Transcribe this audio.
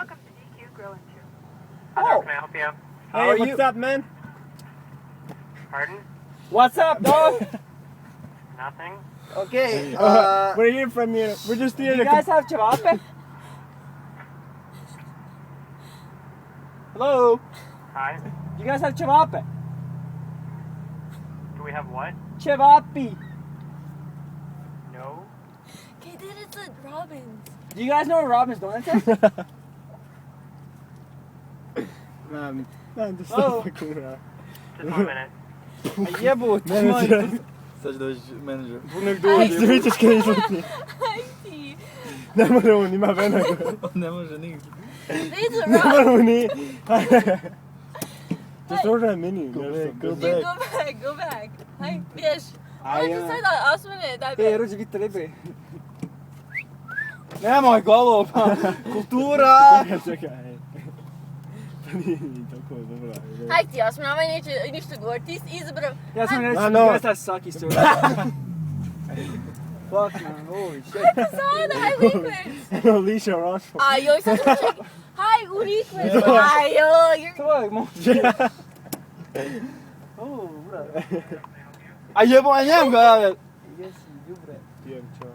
Welcome to DQ Grill and Chew. Oh. Can I help you? Hey, what's up, man? Pardon? What's up, dog? Nothing? Okay, we're here from here. We're just here. you guys have cevape? Hello? Hi? You guys have cevape? Do we have what? Cevapi. No? Okay, then it's a Robin's. Do you guys know what Robin's Donuts is? Man, just Oh. fucking around. Just 1 minute. Jebut. Sad će doći menadžer. Nek dođe, svi ćeš kaj izleti. I see. Ne mora on, ima vena. On ne može nigdje. It's a Ne Robin. mora on, nije. Just order a menu. Go nešto. back, go Go back, go back. Hi, Biš. Aj, Možete sad Osmane, daj Ej, be. Ruđi, biti ribi. Nemoj golo, pa. Kultura. Čekaj. Pa nije tako dobro. Haj ti Osman, ovaj neće ništa govoriti. Ti si izabrao. Ja sam reći, Ah, you no. guys have sucky story. Fuck man, holy shit. Sada, haj u Liquids. Alicia Rushford. Aj, joj, sad ću čekaj. Haj u Liquids. Aj, joj. Tvoj, može. Oh, bro. A jebo, a njem ga! Jesi, ljubre. Jem, čao.